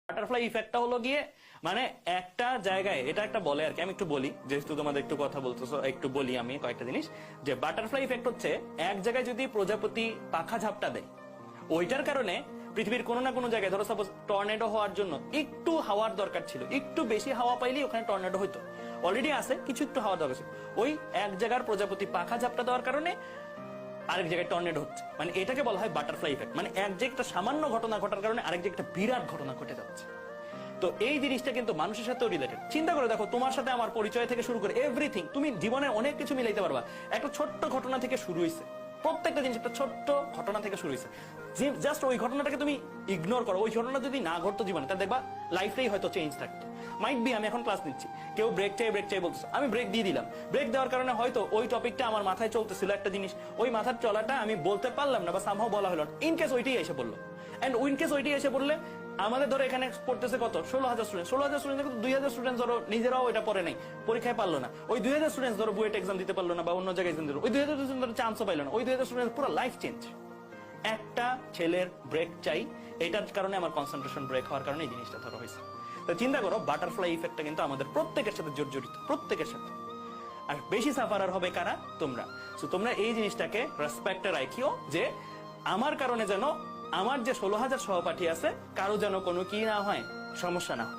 Butterfly ইফেক্টটা হলো গিয়ে মানে একটা জায়গায় এটা একটা বলে আর কি, আমি একটু বলি যেহেতু তোমাদের একটু কথা বলতেছো, একটু বলি আমি কয়েকটা জিনিস। যে বাটারফ্লাই ইফেক্ট হচ্ছে এক জায়গায় যদি প্রজাপতি পাখা ঝাপটা দেয়, ওইটার কারণে পৃথিবীর কোনো না কোনো জায়গায়, ধরো সাপোজ টর্নেডো হওয়ার জন্য একটু হাওয়ার দরকার ছিল, একটু বেশি হাওয়া পাইলেই ওখানে টর্নেডো হইতো, অলরেডি আছে কিছু একটু হাওয়া দরকার ছিল, ওই এক জায়গার প্রজাপতি পাখা ঝাপটা দেওয়ার কারণে আরেক জায়গায় টর্নেডো হচ্ছে। মানে এটাকে বলা হয় বাটারফ্লাই ইফেক্ট। মানে এক জায়গায় একটা সামান্য ঘটনা ঘটার কারণে আরেক জায়গায় একটা বিরাট ঘটনা ঘটে যাচ্ছে। তো এই জিনিসটা কিন্তু মানুষের সাথেও রিলেটেড। চিন্তা করে দেখো, তোমার সাথে আমার পরিচয় থেকে শুরু করে এভরিথিং, তুমি জীবনে অনেক কিছু মিলাইতে পারবা একটা ছোট্ট ঘটনা থেকে শুরু হয়েছে। প্রত্যেকটা জিনিস একটা ছোট্ট ঘটনা থেকে শুরু হয়েছে। যে জাস্ট ওই ঘটনাটাকে তুমি ইগনোর করো, ওই ঘটনা যদি না ঘটতো জীবনে, তাহলে দেখবা লাইফটাই হয়তো চেঞ্জ থাকতো। মাইট বি আমি এখন ক্লাস নিচ্ছি, কেউ ব্রেক চাই বলতেছে, আমি ব্রেক দিয়ে দিলাম। ব্রেক দেওয়ার কারণে হয়তো ওই টপিকটা আমার মাথায় চলতেছিল একটা জিনিস, ওই মাথার চলাটা আমি বলতে পারলাম না বা সামহাও বলা হলো, ইনকেস ওইটাই এসে বললো। এন্ড ইনকেস ওইটাই এসে বললে আমাদের ধরো এখানে পড়তেছে কত 16,000 স্টুডেন্ট, 16,000 স্টুডেন্ট 2,000 স্টুডেন্ট ধরো নিজেরাও এটা পড়ে নাই, পরীক্ষায় পারলো না। ওই 2,000 স্টুডেন্ট ধরো বুয়েট এক্সাম দিতে পারলো না বা অন্য জায়গায় এক্সাম দিল, ওই 2,000 স্টুডেন্ট ধরো চান্সও পাইলো না, ওই 2,000 স্টুডেন্ট পুরো লাইফ চেঞ্জ। একটা ছেলের ব্রেক চাই, এটার কারণে আমার কনসেন্ট্রেশন ব্রেক হওয়ার কারণে এই জিনিসটা ধরো হয়েছে। তো চিন্তা করো, বাটারফ্লাই ইফেক্টটা কিন্তু আমাদের প্রত্যেকের সাথে জড়িত, প্রত্যেকের সাথে। আর বেশি সাফারার হবে কারা? তোমরা। তো তোমরা এই জিনিসটাকে রেসপেক্টে রাখিও যে আমার কারণে যেন আমার যে 16,000 সহপাঠী আছে কারো যেন কোনো কি না হয়, সমস্যা না হয়।